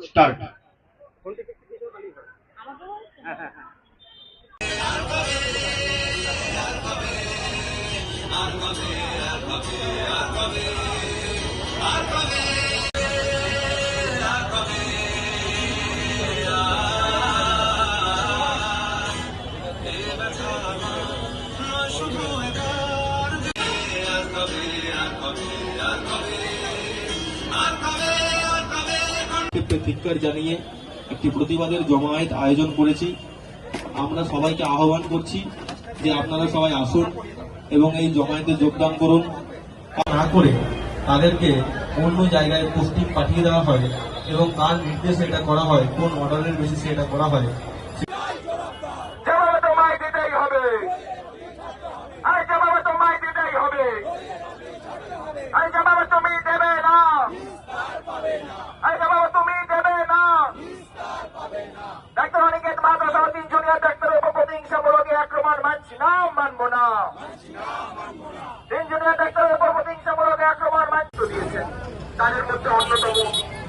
Start. ধিক্কার জানিয়ে একটি প্রতিবাদের জমায়েত আয়োজন করেছি। আমরা সবাইকে আহ্বান করছি যে আপনারা সবাই আসুন এবং এই জমায়েতে যোগদান করুন। না করে তাদেরকে অন্য জায়গায় পোস্টিং পাঠিয়ে দেওয়া হয় এবং কার নির্দেশে এটা করা হয়, কোন অর্ডারের বেসিসে এটা করা হয়, ডাক্তার অনিকেত মাহাতো সহ 3 জুনিয়র ডাক্তারের উপর প্রতিহিংসামূলক আক্রমণ মানছি না, মানব না। 3 জুনিয়র ডাক্তারের উপর প্রতিহিংসামূলক আক্রমণ মানতে দিয়েছেন। তাদের মধ্যে অন্যতম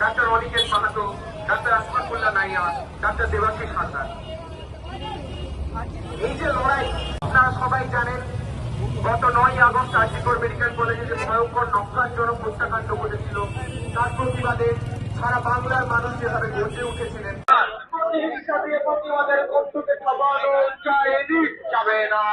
doctor Aniket Mahato, doctor Asmatullah Naiya, doctor Debashis Haldar. এই যে লড়াই, আপনারা সবাই জানেন গত 9 আগস্ট আজিকর মেডিকেল কলেজে যে ভয়ঙ্কর নক্কারজনক হত্যাকাণ্ড ঘটেছিল, তার প্রতিবাদে সারা বাংলার মানুষ যেভাবে গর্জে উঠেছিলেন, প্রতিবাদের বন্ধুকে খাওয়ানো যাবে না।